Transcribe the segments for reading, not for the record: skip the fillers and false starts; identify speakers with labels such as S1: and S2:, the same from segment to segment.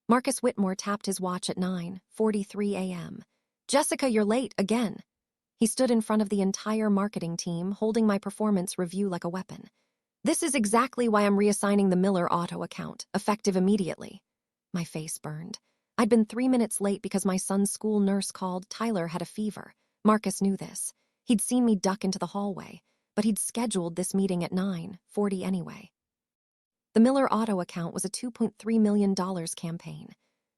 S1: Marcus Whitmore tapped his watch at 9:43 a.m. Jessica, you're late again. He stood in front of the entire marketing team, holding my performance review like a weapon. This is exactly why I'm reassigning the Miller Auto account, effective immediately. My face burned. I'd been 3 minutes late because my son's school nurse called. Tyler had a fever. Marcus knew this. He'd seen me duck into the hallway, but he'd scheduled this meeting at 9:40 anyway. The Miller Auto account was a $2.3 million campaign.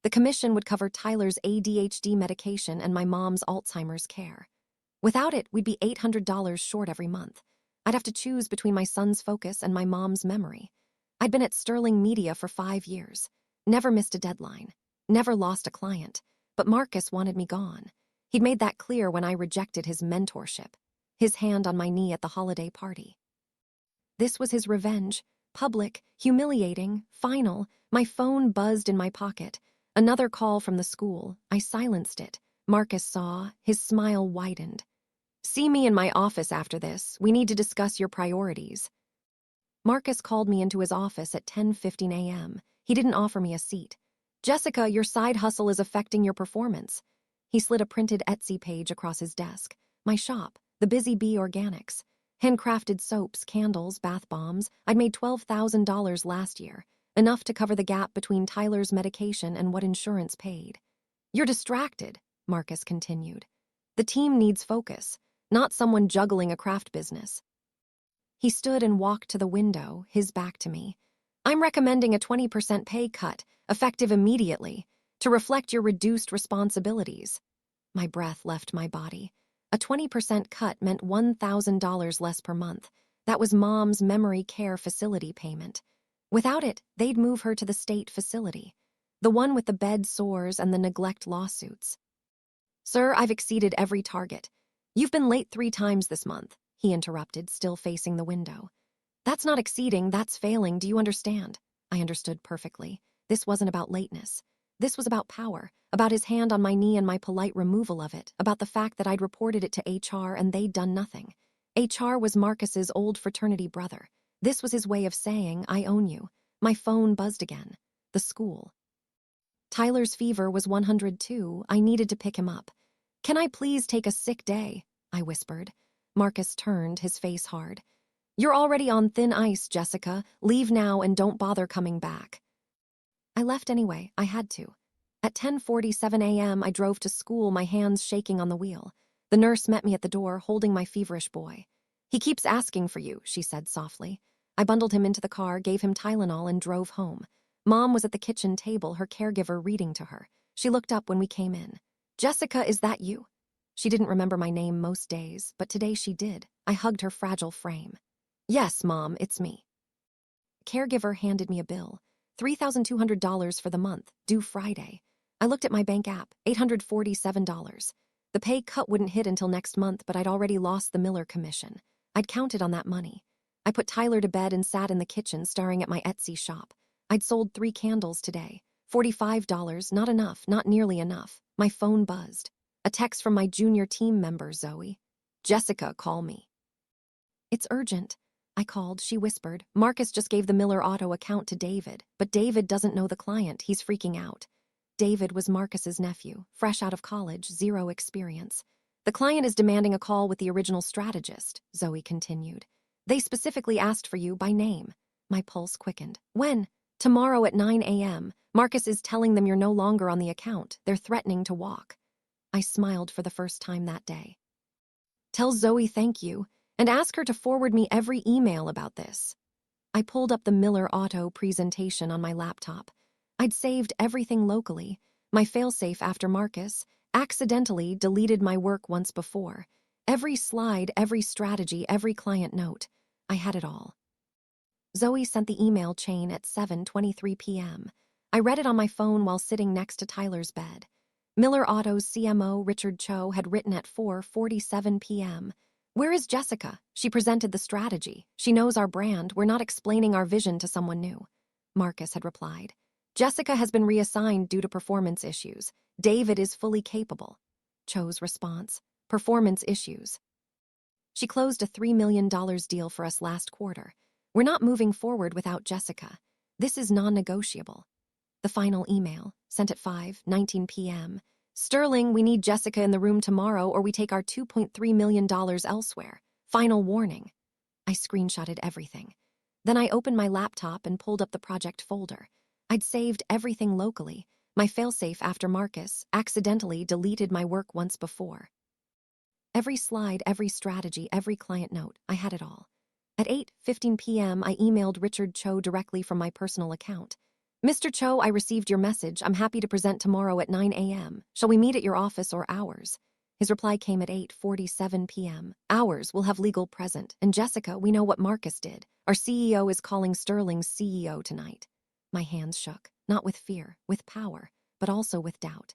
S1: The commission would cover Tyler's ADHD medication and my mom's Alzheimer's care. Without it, we'd be $800 short every month. I'd have to choose between my son's focus and my mom's memory. I'd been at Sterling Media for 5 years, never missed a deadline, never lost a client, but Marcus wanted me gone. He'd made that clear when I rejected his mentorship, his hand on my knee at the holiday party. This was his revenge, public, humiliating, final. My phone buzzed in my pocket. Another call from the school. I silenced it. Marcus saw. His smile widened. See me in my office after this. We need to discuss your priorities. Marcus called me into his office at 10:15 a.m. He didn't offer me a seat. Jessica, your side hustle is affecting your performance. He slid a printed Etsy page across his desk. My shop, the Busy Bee Organics. Handcrafted soaps, candles, bath bombs. I'd made $12,000 last year, enough to cover the gap between Tyler's medication and what insurance paid. You're distracted, Marcus continued. The team needs focus, not someone juggling a craft business. He stood and walked to the window, his back to me. I'm recommending a 20% pay cut, effective immediately, to reflect your reduced responsibilities. My breath left my body. A 20% cut meant $1,000 less per month. That was Mom's memory care facility payment. Without it, they'd move her to the state facility, the one with the bed sores and the neglect lawsuits. Sir, I've exceeded every target. You've been late 3 times this month, he interrupted, still facing the window. That's not exceeding, that's failing, do you understand? I understood perfectly. This wasn't about lateness. This was about power, about his hand on my knee and my polite removal of it, about the fact that I'd reported it to HR and they'd done nothing. HR was Marcus's old fraternity brother. This was his way of saying, I own you. My phone buzzed again. The school. Tyler's fever was 102. I needed to pick him up. Can I please take a sick day? I whispered. Marcus turned, his face hard. You're already on thin ice, Jessica. Leave now and don't bother coming back. I left anyway. I had to. At 10:47 a.m., I drove to school, my hands shaking on the wheel. The nurse met me at the door, holding my feverish boy. He keeps asking for you, she said softly. I bundled him into the car, gave him Tylenol, and drove home. Mom was at the kitchen table, her caregiver reading to her. She looked up when we came in. Jessica, is that you? She didn't remember my name most days, but today she did. I hugged her fragile frame. Yes, Mom, it's me. Caregiver handed me a bill. $3,200 for the month, due Friday. I looked at my bank app, $847. The pay cut wouldn't hit until next month, but I'd already lost the Miller commission. I'd counted on that money. I put Tyler to bed and sat in the kitchen staring at my Etsy shop. I'd sold 3 candles today. $45, not enough, not nearly enough. My phone buzzed. A text from my junior team member, Zoe. Jessica, call me. It's urgent. I called, she whispered. Marcus just gave the Miller Auto account to David, but David doesn't know the client, he's freaking out. David was Marcus's nephew, fresh out of college, 0 experience. The client is demanding a call with the original strategist, Zoe continued. They specifically asked for you by name. My pulse quickened. When? Tomorrow at 9 a.m. Marcus is telling them you're no longer on the account. They're threatening to walk. I smiled for the first time that day. Tell Zoe thank you. And ask her to forward me every email about this. I pulled up the Miller Auto presentation on my laptop. I'd saved everything locally. My failsafe after Marcus accidentally deleted my work once before. Every slide, every strategy, every client note. I had it all. Zoe sent the email chain at 7:23 p.m. I read it on my phone while sitting next to Tyler's bed. Miller Auto's CMO, Richard Cho, had written at 4:47 p.m. Where is Jessica? She presented the strategy. She knows our brand. We're not explaining our vision to someone new. Marcus had replied. Jessica has been reassigned due to performance issues. David is fully capable. Cho's response. Performance issues. She closed a $3 million deal for us last quarter. We're not moving forward without Jessica. This is non-negotiable. The final email, sent at 5:19 p.m. Sterling, we need Jessica in the room tomorrow or we take our $2.3 million elsewhere. Final warning. I screenshotted everything. Then I opened my laptop and pulled up the project folder. I'd saved everything locally. My failsafe after Marcus accidentally deleted my work once before. Every slide, every strategy, every client note, I had it all. At 8:15 p.m., I emailed Richard Cho directly from my personal account. Mr. Cho, I received your message. I'm happy to present tomorrow at 9 a.m. Shall we meet at your office or ours? His reply came at 8:47 p.m. Ours will have legal present. And Jessica, we know what Marcus did. Our CEO is calling Sterling's CEO tonight. My hands shook, not with fear, with power, but also with doubt.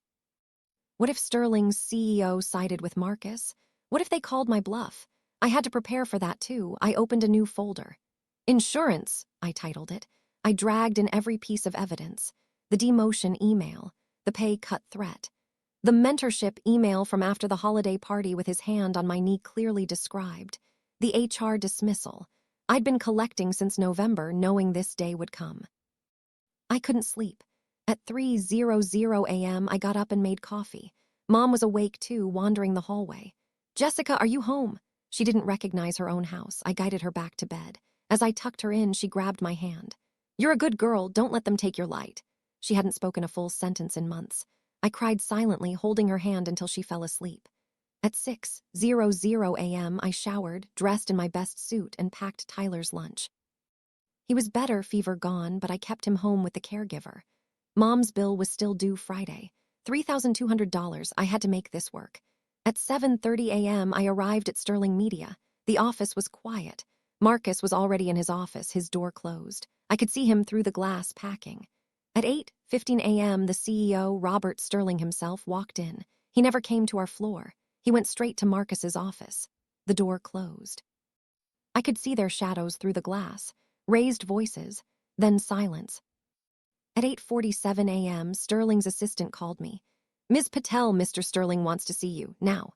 S1: What if Sterling's CEO sided with Marcus? What if they called my bluff? I had to prepare for that too. I opened a new folder. Insurance, I titled it. I dragged in every piece of evidence. The demotion email, the pay cut threat, the mentorship email from after the holiday party with his hand on my knee clearly described, the HR dismissal. I'd been collecting since November, knowing this day would come. I couldn't sleep. At 3:00 a.m., I got up and made coffee. Mom was awake too, wandering the hallway. Jessica, are you home? She didn't recognize her own house. I guided her back to bed. As I tucked her in, she grabbed my hand. You're a good girl. Don't let them take your light. She hadn't spoken a full sentence in months. I cried silently, holding her hand until she fell asleep. At 6:00 a.m., I showered, dressed in my best suit, and packed Tyler's lunch. He was better, fever gone, but I kept him home with the caregiver. Mom's bill was still due Friday. $3,200. I had to make this work. At 7:30 a.m., I arrived at Sterling Media. The office was quiet. Marcus was already in his office, his door closed. I could see him through the glass packing. At 8:15 a.m., the CEO, Robert Sterling himself, walked in. He never came to our floor. He went straight to Marcus's office. The door closed. I could see their shadows through the glass, raised voices, then silence. At 8:47 a.m., Sterling's assistant called me. Ms. Patel, Mr. Sterling wants to see you, now.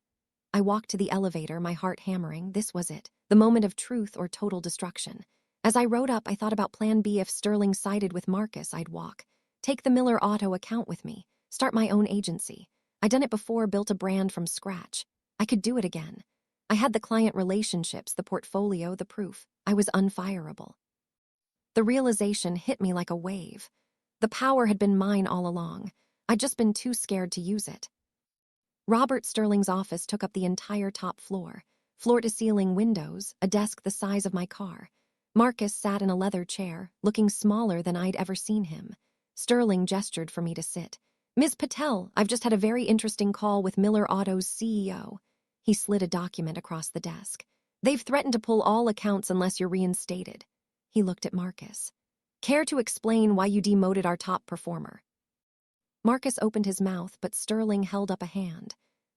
S1: I walked to the elevator, my heart hammering. This was it, the moment of truth or total destruction. As I rode up, I thought about Plan B. If Sterling sided with Marcus, I'd walk. Take the Miller Auto account with me. Start my own agency. I'd done it before, built a brand from scratch. I could do it again. I had the client relationships, the portfolio, the proof. I was unfireable. The realization hit me like a wave. The power had been mine all along. I'd just been too scared to use it. Robert Sterling's office took up the entire top floor. Floor-to-ceiling windows, a desk the size of my car. Marcus sat in a leather chair, looking smaller than I'd ever seen him. Sterling gestured for me to sit. Ms. Patel, I've just had a very interesting call with Miller Auto's CEO. He slid a document across the desk. They've threatened to pull all accounts unless you're reinstated. He looked at Marcus. Care to explain why you demoted our top performer? Marcus opened his mouth, but Sterling held up a hand.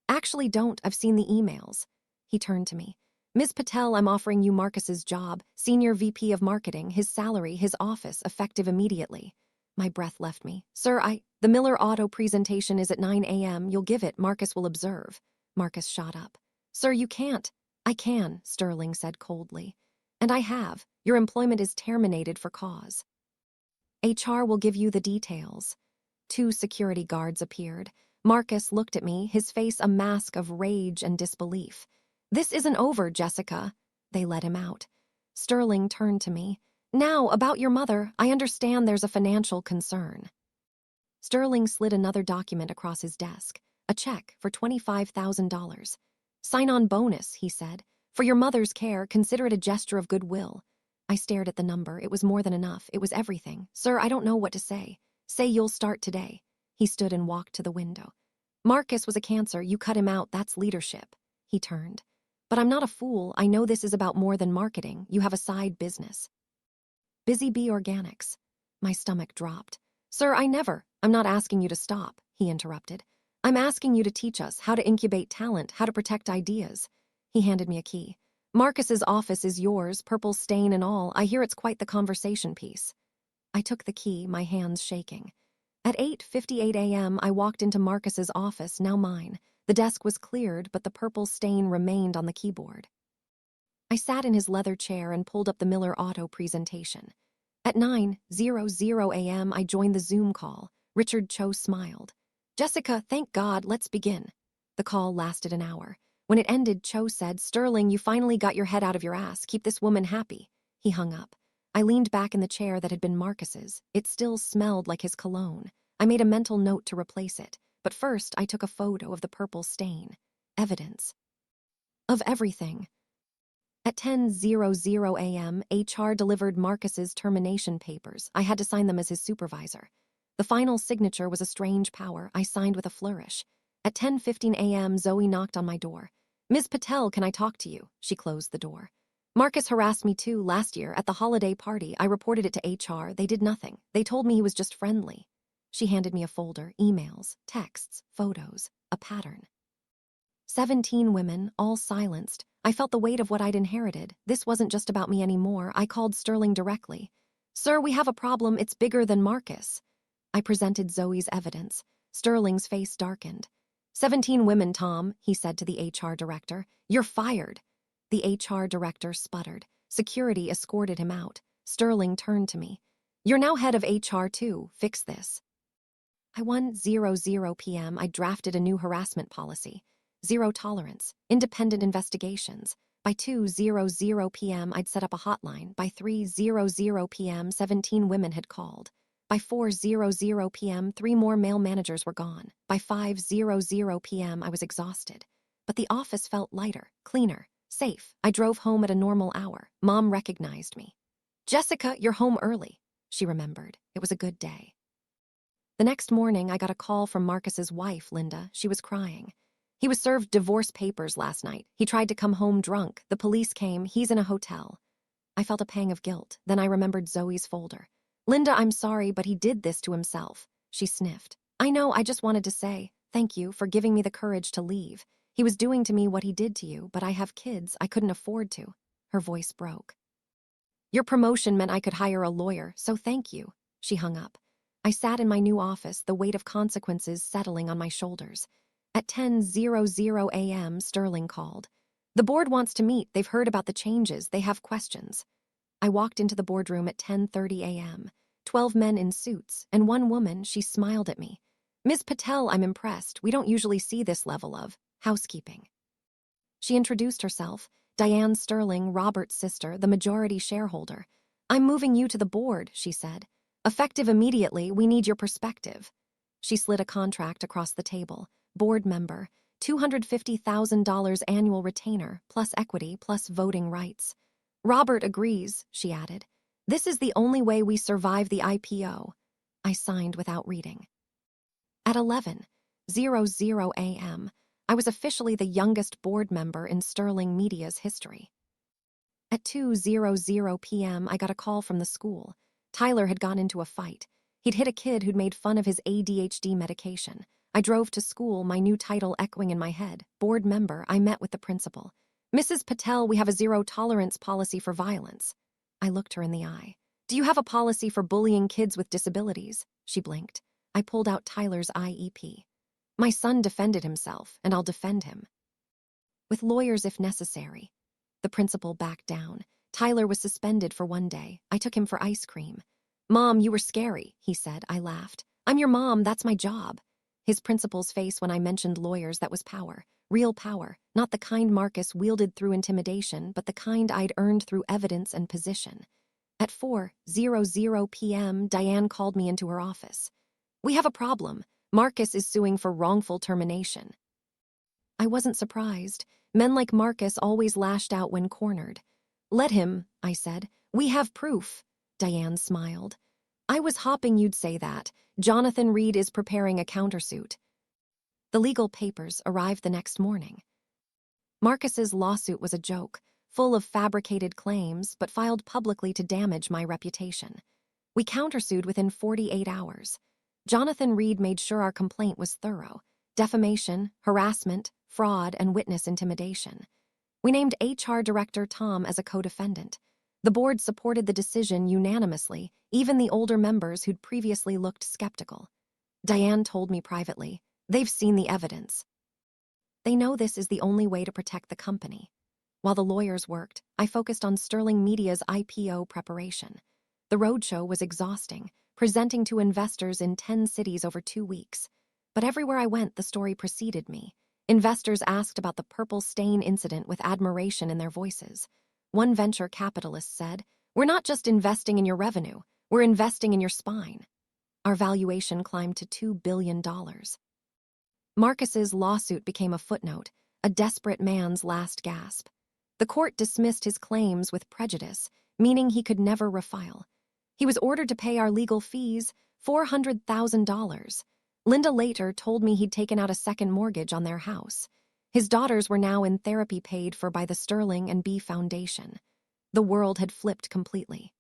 S1: Actually, don't. I've seen the emails. He turned to me. Ms. Patel, I'm offering you Marcus's job, Senior VP of Marketing, his salary, his office, effective immediately. My breath left me. Sir, the Miller Auto presentation is at 9 a.m. You'll give it. Marcus will observe. Marcus shot up. Sir, you can't. I can, Sterling said coldly. And I have. Your employment is terminated for cause. HR will give you the details. 2 security guards appeared. Marcus looked at me, his face a mask of rage and disbelief. This isn't over, Jessica. They let him out. Sterling turned to me. Now, about your mother, I understand there's a financial concern. Sterling slid another document across his desk. A check for $25,000. Sign-on bonus, he said. For your mother's care, consider it a gesture of goodwill. I stared at the number. It was more than enough. It was everything. Sir, I don't know what to say. Say you'll start today. He stood and walked to the window. Marcus was a cancer. You cut him out. That's leadership. He turned. But I'm not a fool. I know this is about more than marketing. You have a side business. Busy Bee Organics. My stomach dropped. Sir, I'm not asking you to stop, he interrupted. I'm asking you to teach us how to incubate talent, how to protect ideas. He handed me a key. Marcus's office is yours, purple stain and all. I hear it's quite the conversation piece. I took the key, my hands shaking. At 8:58 a.m., I walked into Marcus's office, now mine. The desk was cleared, but the purple stain remained on the keyboard. I sat in his leather chair and pulled up the Miller Auto presentation. At 9:00 a.m., I joined the Zoom call. Richard Cho smiled. Jessica, thank God, let's begin. The call lasted an hour. When it ended, Cho said, Sterling, you finally got your head out of your ass. Keep this woman happy. He hung up. I leaned back in the chair that had been Marcus's. It still smelled like his cologne. I made a mental note to replace it, but first I took a photo of the purple stain. Evidence. Of everything. At 10:00 a.m., HR delivered Marcus's termination papers. I had to sign them as his supervisor. The final signature was a strange power. I signed with a flourish. At 10:15 a.m., Zoe knocked on my door. Ms. Patel, can I talk to you? She closed the door. Marcus harassed me too last year at the holiday party. I reported it to HR. They did nothing. They told me he was just friendly. She handed me a folder, emails, texts, photos, a pattern. 17 women, all silenced. I felt the weight of what I'd inherited. This wasn't just about me anymore. I called Sterling directly. Sir, we have a problem. It's bigger than Marcus. I presented Zoe's evidence. Sterling's face darkened. 17 women, Tom, he said to the HR director. You're fired. The HR director sputtered. Security escorted him out. Sterling turned to me. You're now head of HR too. Fix this. At 1:00 p.m., I drafted a new harassment policy. Zero tolerance, independent investigations. By 2:00 p.m., I'd set up a hotline. By 3:00 p.m., 17 women had called. By 4:00 p.m., 3 more male managers were gone. By 5:00 p.m., I was exhausted. But the office felt lighter, cleaner, safe. I drove home at a normal hour. Mom recognized me. Jessica, you're home early. She remembered. It was a good day. The next morning, I got a call from Marcus's wife, Linda. She was crying. He was served divorce papers last night. He tried to come home drunk. The police came. He's in a hotel. I felt a pang of guilt. Then I remembered Zoe's folder. Linda, I'm sorry, but he did this to himself. She sniffed. I know, I just wanted to say, thank you for giving me the courage to leave. He was doing to me what he did to you, but I have kids. I couldn't afford to. Her voice broke. Your promotion meant I could hire a lawyer, so thank you. She hung up. I sat in my new office, the weight of consequences settling on my shoulders. At 10:00 a.m., Sterling called. The board wants to meet. They've heard about the changes. They have questions. I walked into the boardroom at 10:30 a.m. 12 men in suits, and one woman. She smiled at me. Ms. Patel, I'm impressed. We don't usually see this level of housekeeping. She introduced herself. Diane Sterling, Robert's sister, the majority shareholder. I'm moving you to the board, she said. Effective immediately, we need your perspective. She slid a contract across the table. Board member, $250,000 annual retainer, plus equity, plus voting rights. Robert agrees, she added. This is the only way we survive the IPO. I signed without reading. At 11:00 a.m., I was officially the youngest board member in Sterling Media's history. At 2:00 p.m., I got a call from the school. Tyler had gone into a fight. He'd hit a kid who'd made fun of his ADHD medication. I drove to school, my new title echoing in my head. Board member, I met with the principal. Mrs. Patel, we have a zero-tolerance policy for violence. I looked her in the eye. Do you have a policy for bullying kids with disabilities? She blinked. I pulled out Tyler's IEP. My son defended himself, and I'll defend him. With lawyers if necessary. The principal backed down. Tyler was suspended for 1 day. I took him for ice cream. Mom, you were scary, he said. I laughed. I'm your mom, that's my job. His principal's face when I mentioned lawyers, that was power. Real power, not the kind Marcus wielded through intimidation, but the kind I'd earned through evidence and position. At 4:00 p.m., Diane called me into her office. We have a problem. Marcus is suing for wrongful termination. I wasn't surprised. Men like Marcus always lashed out when cornered. Let him, I said. We have proof. Diane smiled. I was hoping you'd say that. Jonathan Reed is preparing a countersuit. The legal papers arrived the next morning. Marcus's lawsuit was a joke, full of fabricated claims, but filed publicly to damage my reputation. We countersued within 48 hours. Jonathan Reed made sure our complaint was thorough. Defamation, harassment, fraud, and witness intimidation. We named HR Director Tom as a co-defendant. The board supported the decision unanimously, even the older members who'd previously looked skeptical. Diane told me privately, they've seen the evidence. They know this is the only way to protect the company. While the lawyers worked, I focused on Sterling Media's IPO preparation. The roadshow was exhausting, presenting to investors in 10 cities over 2 weeks. But everywhere I went, the story preceded me. Investors asked about the purple stain incident with admiration in their voices. One venture capitalist said, "We're not just investing in your revenue, we're investing in your spine." Our valuation climbed to $2 billion. Marcus's lawsuit became a footnote, a desperate man's last gasp. The court dismissed his claims with prejudice, meaning he could never refile. He was ordered to pay our legal fees, $400,000. Linda later told me he'd taken out a second mortgage on their house. His daughters were now in therapy paid for by the Sterling and B Foundation. The world had flipped completely.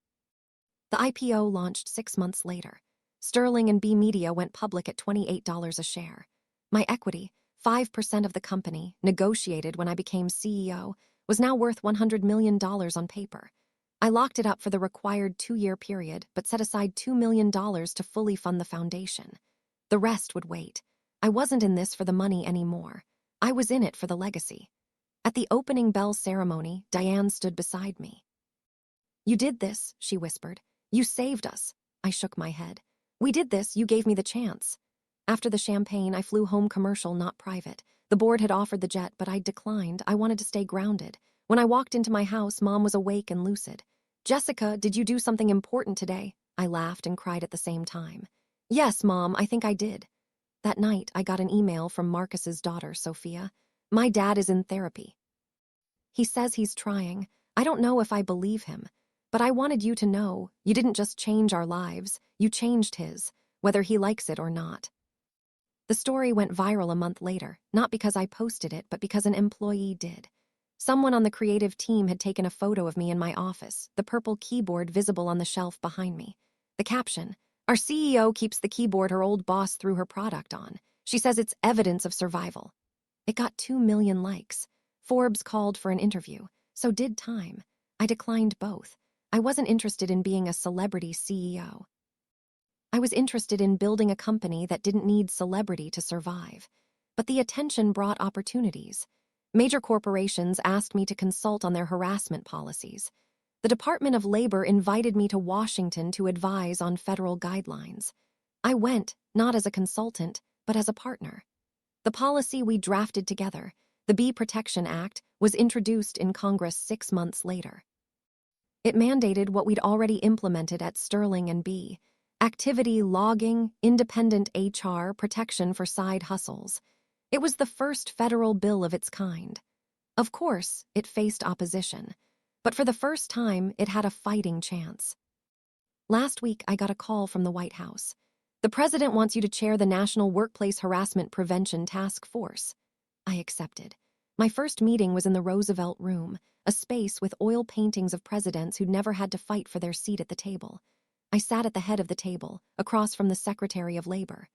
S1: The IPO launched 6 months later. Sterling and B Media went public at $28 a share. My equity, 5% of the company, negotiated when I became CEO, was now worth $100 million on paper. I locked it up for the required 2-year period, but set aside $2 million to fully fund the foundation. The rest would wait. I wasn't in this for the money anymore. I was in it for the legacy. At the opening bell ceremony, Diane stood beside me. "You did this," she whispered. "You saved us." I shook my head. "We did this, you gave me the chance." After the champagne, I flew home commercial, not private. The board had offered the jet, but I declined. I wanted to stay grounded. When I walked into my house, Mom was awake and lucid. "Jessica, did you do something important today?" I laughed and cried at the same time. "Yes, Mom, I think I did." That night, I got an email from Marcus's daughter, Sophia. "My dad is in therapy. He says he's trying. I don't know if I believe him. But I wanted you to know, you didn't just change our lives, you changed his, whether he likes it or not." The story went viral a month later, not because I posted it, but because an employee did. Someone on the creative team had taken a photo of me in my office, the purple keyboard visible on the shelf behind me. The caption, "Our CEO keeps the keyboard her old boss threw her product on. She says it's evidence of survival." It got 2 million likes. Forbes called for an interview. So did Time. I declined both. I wasn't interested in being a celebrity CEO. I was interested in building a company that didn't need celebrity to survive. But the attention brought opportunities. Major corporations asked me to consult on their harassment policies. The Department of Labor invited me to Washington to advise on federal guidelines. I went, not as a consultant, but as a partner. The policy we drafted together, the Bee Protection Act, was introduced in Congress 6 months later. It mandated what we'd already implemented at Sterling and B: activity logging, independent HR, protection for side hustles. It was the first federal bill of its kind. Of course, it faced opposition, but for the first time, it had a fighting chance. Last week, I got a call from the White House. "The president wants you to chair the National Workplace Harassment Prevention Task Force." I accepted. My first meeting was in the Roosevelt Room, a space with oil paintings of presidents who'd never had to fight for their seat at the table. I sat at the head of the table, across from the Secretary of Labor.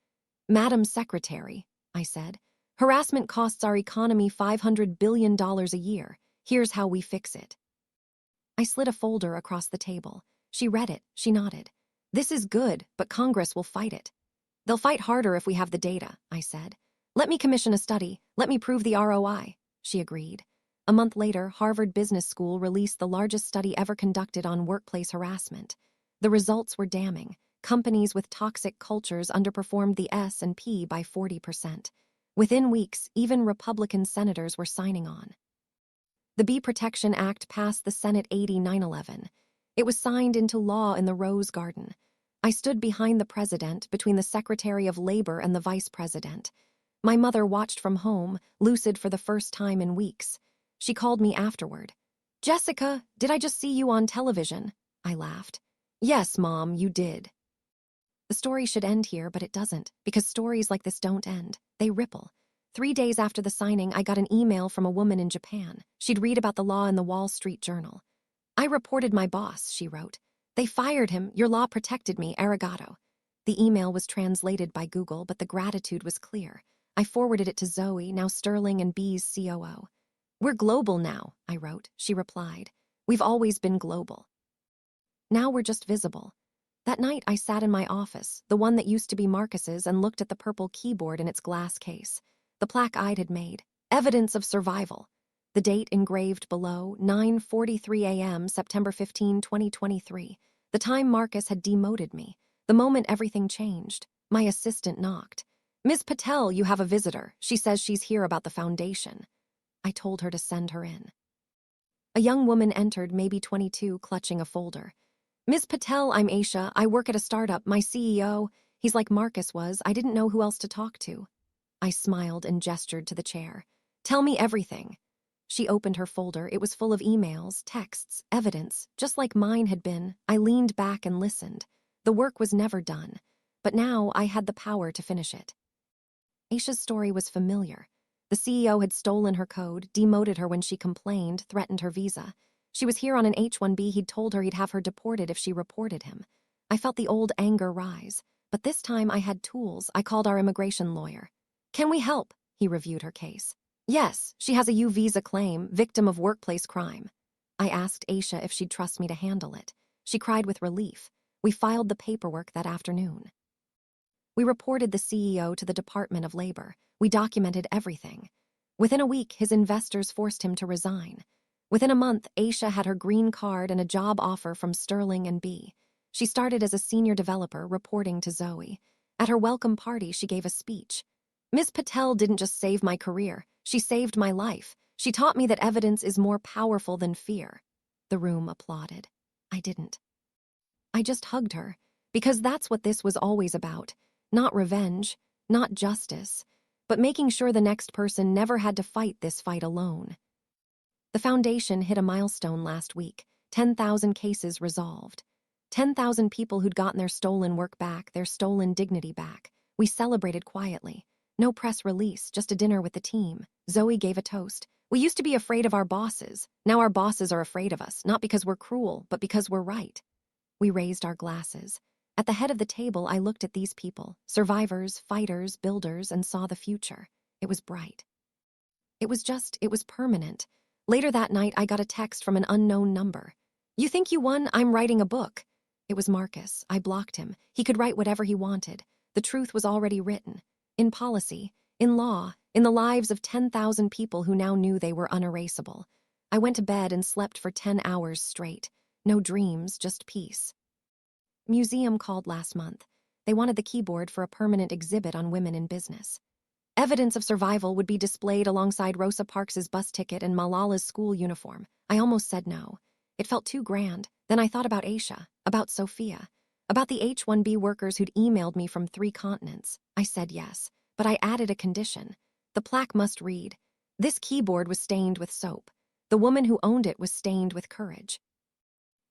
S1: "Madam Secretary," I said, "harassment costs our economy $500 billion a year. Here's how we fix it." I slid a folder across the table. She read it. She nodded. "This is good, but Congress will fight it." "They'll fight harder if we have the data," I said. "Let me commission a study. Let me prove the ROI." She agreed. A month later, Harvard Business School released the largest study ever conducted on workplace harassment. The results were damning. Companies with toxic cultures underperformed the S&P by 40%. Within weeks, even Republican senators were signing on. The Bee Protection Act passed the Senate 89-11. It was signed into law in the Rose Garden. I stood behind the president, between the Secretary of Labor and the vice president. My mother watched from home, lucid for the first time in weeks. She called me afterward. "Jessica, did I just see you on television?" I laughed. "Yes, Mom, you did." The story should end here, but it doesn't, because stories like this don't end. They ripple. 3 days after the signing, I got an email from a woman in Japan. She'd read about the law in the Wall Street Journal. "I reported my boss," she wrote. "They fired him. Your law protected me, arigato." The email was translated by Google, but the gratitude was clear. I forwarded it to Zoe, now Sterling and B's COO. "We're global now," I wrote. She replied. "We've always been global. Now we're just visible." That night, I sat in my office, the one that used to be Marcus's, and looked at the purple keyboard in its glass case. The plaque I'd had made. Evidence of survival. The date engraved below, 9:43 a.m., September 15, 2023. The time Marcus had demoted me, the moment everything changed. My assistant knocked. "Ms. Patel, you have a visitor. She says she's here about the foundation." I told her to send her in. A young woman entered, maybe 22, clutching a folder. "Ms. Patel, I'm Aisha. I work at a startup. My CEO, he's like Marcus was. I didn't know who else to talk to." I smiled and gestured to the chair. "Tell me everything." She opened her folder. It was full of emails, texts, evidence, just like mine had been. I leaned back and listened. The work was never done, but now I had the power to finish it. Aisha's story was familiar. The CEO had stolen her code, demoted her when she complained, threatened her visa. She was here on an H-1B. He'd told her he'd have her deported if she reported him. I felt the old anger rise, but this time I had tools. I called our immigration lawyer. "Can we help?" He reviewed her case. "Yes, she has a U visa claim, victim of workplace crime." I asked Aisha if she'd trust me to handle it. She cried with relief. We filed the paperwork that afternoon. We reported the CEO to the Department of Labor. We documented everything. Within a week, his investors forced him to resign. Within a month, Aisha had her green card and a job offer from Sterling and B. She started as a senior developer, reporting to Zoe. At her welcome party, she gave a speech. "Ms. Patel didn't just save my career, she saved my life. She taught me that evidence is more powerful than fear." The room applauded. I didn't. I just hugged her, because that's what this was always about. Not revenge, not justice, but making sure the next person never had to fight this fight alone. The foundation hit a milestone last week, 10,000 cases resolved. 10,000 people who'd gotten their stolen work back, their stolen dignity back. We celebrated quietly. No press release, just a dinner with the team. Zoe gave a toast. "We used to be afraid of our bosses. Now our bosses are afraid of us, not because we're cruel, but because we're right." We raised our glasses. At the head of the table, I looked at these people, survivors, fighters, builders, and saw the future. It was bright. It was permanent. Later that night, I got a text from an unknown number. "You think you won? I'm writing a book." It was Marcus. I blocked him. He could write whatever he wanted. The truth was already written. In policy, in law, in the lives of 10,000 people who now knew they were unerasable. I went to bed and slept for 10 hours straight. No dreams, just peace. Museum called last month. They wanted the keyboard for a permanent exhibit on women in business. Evidence of survival would be displayed alongside Rosa Parks's bus ticket and Malala's school uniform. I almost said no. It felt too grand. Then I thought about Aisha, about Sophia, about the H-1B workers who'd emailed me from 3 continents. I said yes, but I added a condition. The plaque must read, "This keyboard was stained with soap. The woman who owned it was stained with courage."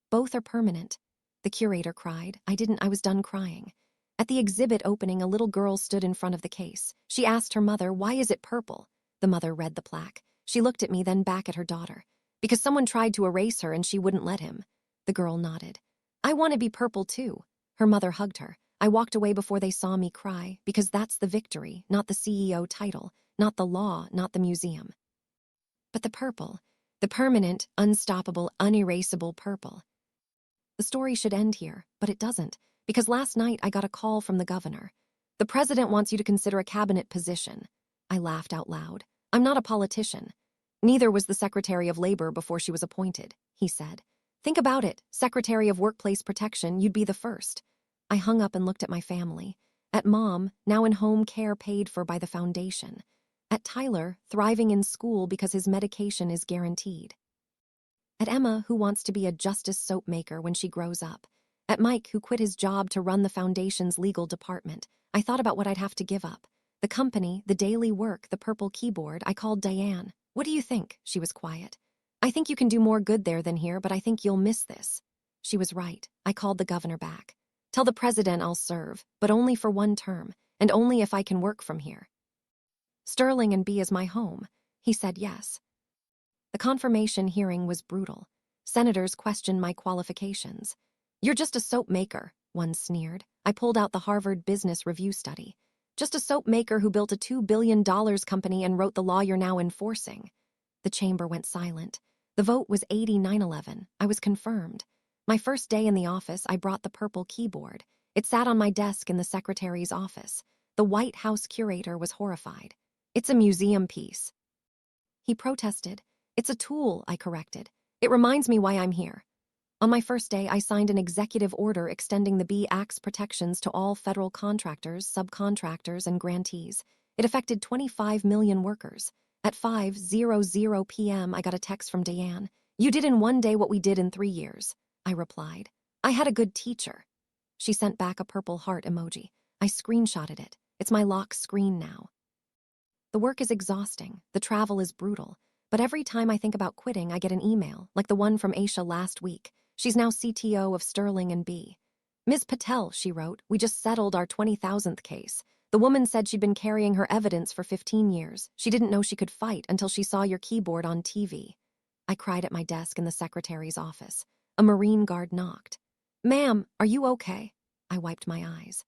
S1: "Both are permanent," the curator cried. I was done crying. At the exhibit opening, a little girl stood in front of the case. She asked her mother, "Why is it purple?" The mother read the plaque. She looked at me, then back at her daughter. "Because someone tried to erase her and she wouldn't let him." The girl nodded. "I want to be purple too." Her mother hugged her. I walked away before they saw me cry, because that's the victory, not the CEO title, not the law, not the museum. But the purple, the permanent, unstoppable, unerasable purple. The story should end here, but it doesn't, because last night I got a call from the governor. "The president wants you to consider a cabinet position." I laughed out loud. "I'm not a politician." "Neither was the Secretary of Labor before she was appointed," he said. "Think about it, Secretary of Workplace Protection, you'd be the first." I hung up and looked at my family. At Mom, now in home care paid for by the foundation. At Tyler, thriving in school because his medication is guaranteed. At Emma, who wants to be a justice soap maker when she grows up. At Mike, who quit his job to run the foundation's legal department. I thought about what I'd have to give up. The company, the daily work, the purple keyboard. I called Diane. "What do you think?" She was quiet. "I think you can do more good there than here, but I think you'll miss this." She was right. I called the governor back. "Tell the president I'll serve, but only for 1 term, and only if I can work from here." "Sterling and B is my home." He said yes. The confirmation hearing was brutal. Senators questioned my qualifications. "You're just a soap maker," one sneered. I pulled out the Harvard Business Review study. "Just a soap maker who built a $2 billion company and wrote the law you're now enforcing." The chamber went silent. The vote was 89-11. I was confirmed. My first day in the office, I brought the purple keyboard. It sat on my desk in the secretary's office. The White House curator was horrified. "It's a museum piece." He protested. "It's a tool," I corrected. "It reminds me why I'm here." On my first day, I signed an executive order extending the B Act's protections to all federal contractors, subcontractors, and grantees. It affected 25 million workers. At 5:00 p.m., I got a text from Diane. "You did in one day what we did in 3 years." I replied. "I had a good teacher." She sent back a purple heart emoji. I screenshotted it. It's my lock screen now. The work is exhausting. The travel is brutal. But every time I think about quitting, I get an email, like the one from Aisha last week. She's now CTO of Sterling and B. "Ms. Patel," she wrote, "we just settled our 20,000th case. The woman said she'd been carrying her evidence for 15 years. She didn't know she could fight until she saw your keyboard on TV." I cried at my desk in the secretary's office. A Marine guard knocked. "Ma'am, are you okay?" I wiped my eyes.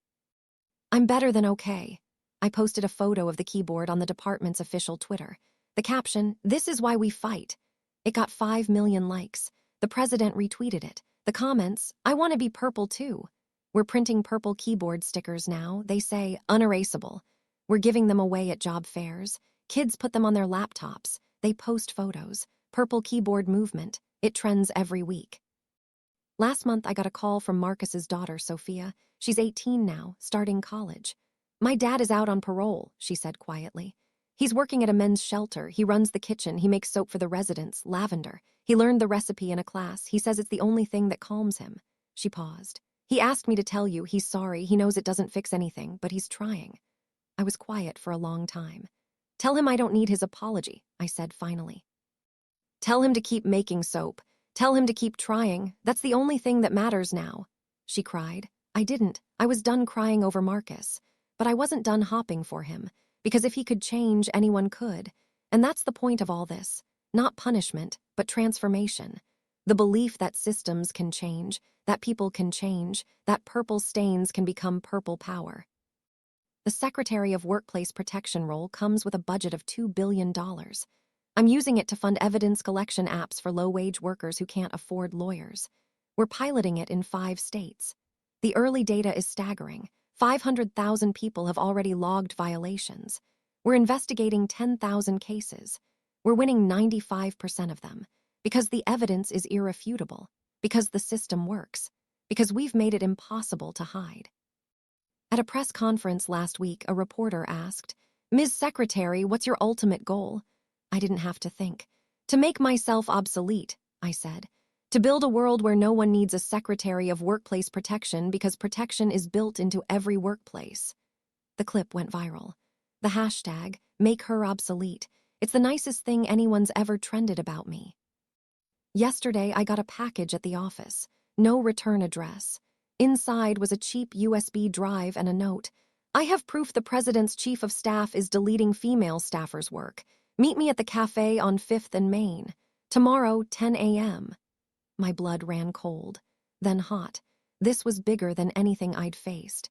S1: "I'm better than okay." I posted a photo of the keyboard on the department's official Twitter. The caption, "This is why we fight." It got 5 million likes. The president retweeted it. The comments, "I want to be purple too." We're printing purple keyboard stickers now. They say, "Unerasable." We're giving them away at job fairs. Kids put them on their laptops. They post photos. Purple keyboard movement. It trends every week. Last month, I got a call from Marcus's daughter, Sophia. She's 18 now, starting college. "My dad is out on parole," she said quietly. "He's working at a men's shelter. He runs the kitchen. He makes soap for the residents, lavender. He learned the recipe in a class. He says it's the only thing that calms him." She paused. "He asked me to tell you he's sorry. He knows it doesn't fix anything, but he's trying." I was quiet for a long time. "Tell him I don't need his apology," I said finally. "Tell him to keep making soap. Tell him to keep trying. That's the only thing that matters now." She cried. I didn't. I was done crying over Marcus. But I wasn't done hopping for him, because if he could change, anyone could. And that's the point of all this. Not punishment, but transformation. The belief that systems can change, that people can change, that purple stains can become purple power. The Secretary of Workplace Protection role comes with a budget of $2 billion. I'm using it to fund evidence collection apps for low-wage workers who can't afford lawyers. We're piloting it in 5 states. The early data is staggering. 500,000 people have already logged violations. We're investigating 10,000 cases. We're winning 95% of them, because the evidence is irrefutable, because the system works, because we've made it impossible to hide. At a press conference last week, a reporter asked, "Ms. Secretary, what's your ultimate goal?" I didn't have to think. "To make myself obsolete," I said. "To build a world where no one needs a Secretary of Workplace Protection because protection is built into every workplace." The clip went viral. The hashtag, #MakeHerObsolete. It's the nicest thing anyone's ever trended about me. Yesterday, I got a package at the office. No return address. Inside was a cheap USB drive and a note. "I have proof the President's Chief of Staff is deleting female staffers' work. Meet me at the cafe on 5th and Main. Tomorrow, 10 a.m. My blood ran cold, then hot. This was bigger than anything I'd faced.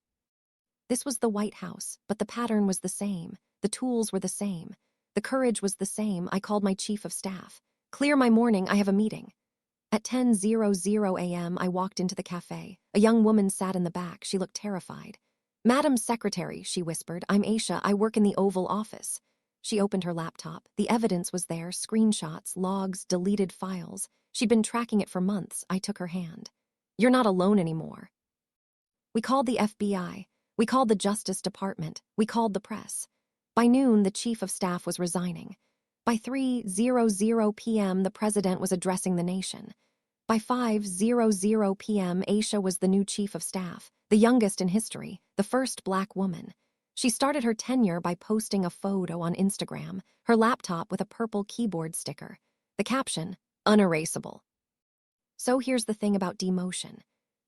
S1: This was the White House, but the pattern was the same. The tools were the same. The courage was the same. I called my chief of staff. "Clear my morning, I have a meeting." At 10:00 a.m., I walked into the cafe. A young woman sat in the back. She looked terrified. "Madam Secretary," she whispered, "I'm Aisha. I work in the Oval Office." She opened her laptop. The evidence was there, screenshots, logs, deleted files. She'd been tracking it for months. I took her hand. "You're not alone anymore." We called the FBI. We called the Justice Department. We called the press. By noon, the chief of staff was resigning. By 3:00 p.m., the president was addressing the nation. By 5:00 p.m., Aisha was the new chief of staff, the youngest in history, the first black woman. She started her tenure by posting a photo on Instagram, her laptop with a purple keyboard sticker. The caption, "Unerasable." So here's the thing about demotion.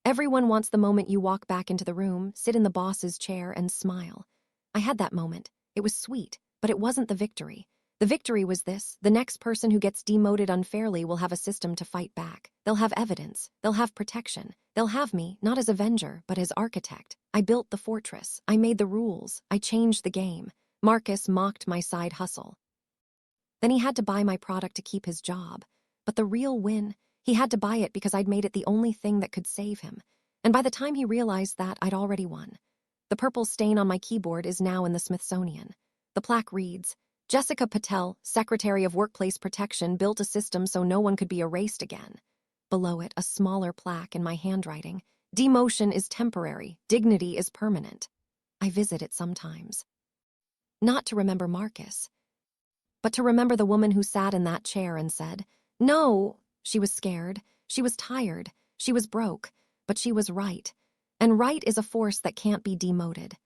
S1: Everyone wants the moment you walk back into the room, sit in the boss's chair, and smile. I had that moment. It was sweet, but it wasn't the victory. The victory was this: the next person who gets demoted unfairly will have a system to fight back. They'll have evidence. They'll have protection. They'll have me, not as avenger, but as architect. I built the fortress. I made the rules. I changed the game. Marcus mocked my side hustle. Then he had to buy my product to keep his job. But the real win, he had to buy it because I'd made it the only thing that could save him. And by the time he realized that, I'd already won. The purple stain on my keyboard is now in the Smithsonian. The plaque reads, "Jessica Patel, Secretary of Workplace Protection, built a system so no one could be erased again." Below it, a smaller plaque in my handwriting. Demotion is temporary. Dignity is permanent. I visit it sometimes. Not to remember Marcus, but to remember the woman who sat in that chair and said, "No." She was scared. She was tired. She was broke. But she was right. And right is a force that can't be demoted.